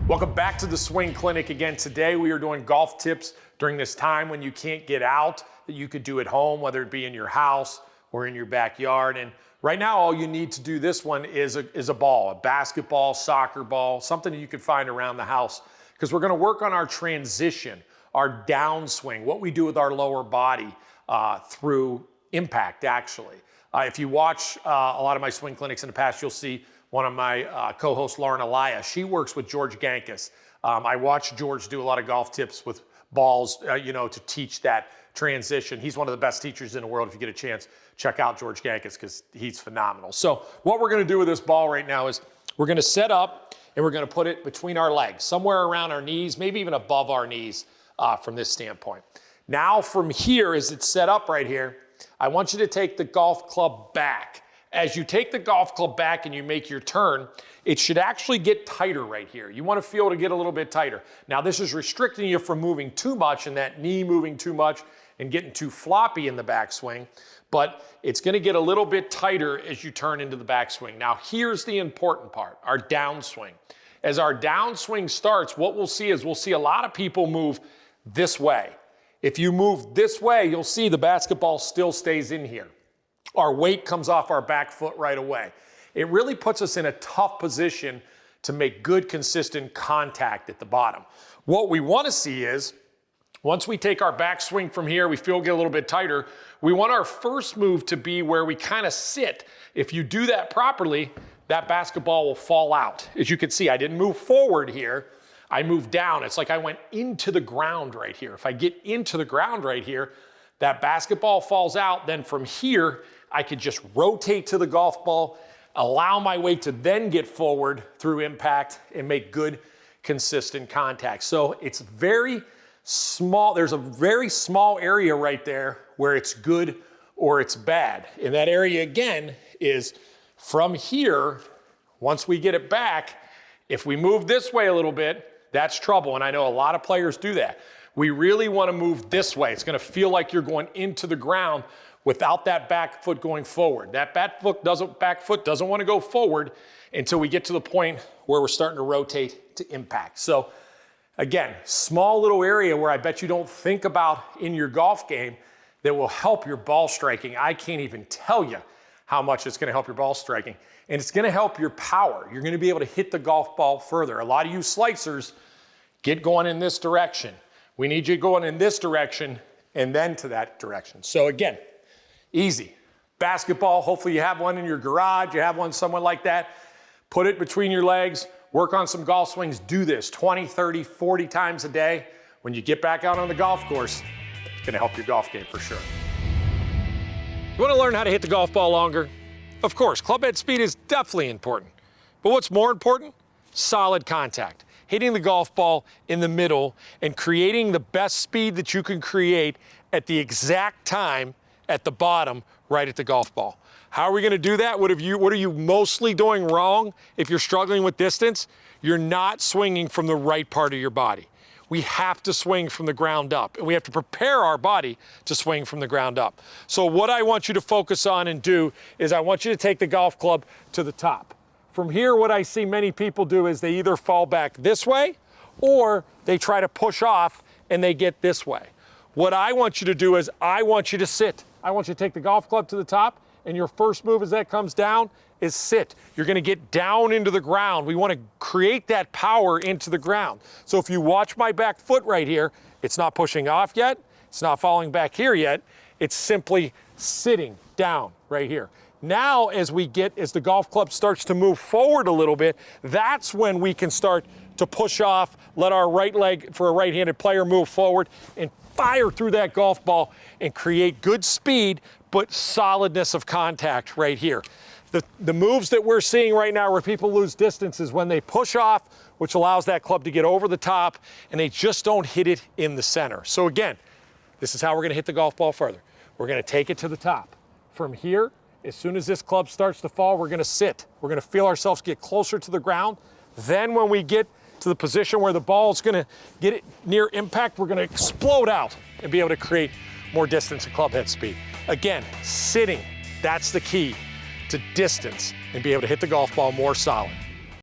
Welcome back to the Swing Clinic. Again, today we are doing golf tips during this time when you can't get out that you could do at home, whether it be in your house or in your backyard. And right now, all you need to do this one is a ball, a basketball, soccer ball, something that you can find around the house, because we're gonna work on our transition, our downswing, what we do with our lower body through impact, actually. If you watch a lot of my swing clinics in the past, you'll see one of my co-hosts, Lauren Alaya, she works with George Gankus. I watch George do a lot of golf tips with balls, to teach that transition. He's one of the best teachers in the world. If you get a chance, check out George Gankus because he's phenomenal. So what we're gonna do with this ball right now is we're gonna set up and we're gonna put it between our legs, somewhere around our knees, maybe even above our knees from this standpoint. Now from here, as it's set up right here, I want you to take the golf club back. As you take the golf club back and you make your turn, it should actually get tighter right here. You want to feel to get a little bit tighter. Now this is restricting you from moving too much and that knee moving too much and getting too floppy in the backswing, but it's going to get a little bit tighter as you turn into the backswing. Now here's the important part, our downswing. As our downswing starts, what we'll see is we'll see a lot of people move this way. If you move this way, you'll see the basketball still stays in here. Our weight comes off our back foot right away. It really puts us in a tough position to make good, consistent contact at the bottom. What we want to see is, once we take our backswing from here, we feel get a little bit tighter, we want our first move to be where we kind of sit. If you do that properly, that basketball will fall out. As you can see, I didn't move forward here. I moved down. It's like I went into the ground right here. If I get into the ground right here, that basketball falls out. Then from here, I could just rotate to the golf ball, allow my weight to then get forward through impact and make good, consistent contact. So it's very small. There's a very small area right there where it's good or it's bad. And that area again is from here, once we get it back, if we move this way a little bit, that's trouble. And I know a lot of players do that. We really want to move this way. It's going to feel like you're going into the ground without that back foot going forward. That back foot doesn't want to go forward until we get to the point where we're starting to rotate to impact. So again, small little area where I bet you don't think about in your golf game that will help your ball striking. I can't even tell you how much it's going to help your ball striking. And it's going to help your power. You're going to be able to hit the golf ball further. A lot of you slicers get going in this direction. We need you going in this direction and then to that direction. So again, easy. Basketball, hopefully you have one in your garage, you have one somewhere like that. Put it between your legs, work on some golf swings. Do this 20, 30, 40 times a day. When you get back out on the golf course, it's gonna help your golf game for sure. You wanna learn how to hit the golf ball longer? Of course, club head speed is definitely important. But what's more important? Solid contact. Hitting the golf ball in the middle and creating the best speed that you can create at the exact time at the bottom, right at the golf ball. How are we gonna do that? What are you mostly doing wrong if you're struggling with distance? You're not swinging from the right part of your body. We have to swing from the ground up, and we have to prepare our body to swing from the ground up. So what I want you to focus on and do is I want you to take the golf club to the top. From here, what I see many people do is they either fall back this way or they try to push off and they get this way. What I want you to do is I want you to sit. I want you to take the golf club to the top, and your first move as that comes down is sit. You're gonna get down into the ground. We wanna create that power into the ground. So if you watch my back foot right here, it's not pushing off yet, it's not falling back here yet, it's simply sitting down right here. Now as the golf club starts to move forward a little bit, that's when we can start to push off, let our right leg for a right-handed player move forward and fire through that golf ball and create good speed, but solidness of contact right here. The moves that we're seeing right now where people lose distance is when they push off, which allows that club to get over the top, and they just don't hit it in the center. So again, this is how we're gonna hit the golf ball further. We're gonna take it to the top. From here, as soon as this club starts to fall, we're gonna sit. We're gonna feel ourselves get closer to the ground. Then when we get to the position where the ball is gonna get it near impact, we're gonna explode out and be able to create more distance and club head speed. Again, sitting, that's the key to distance and be able to hit the golf ball more solid.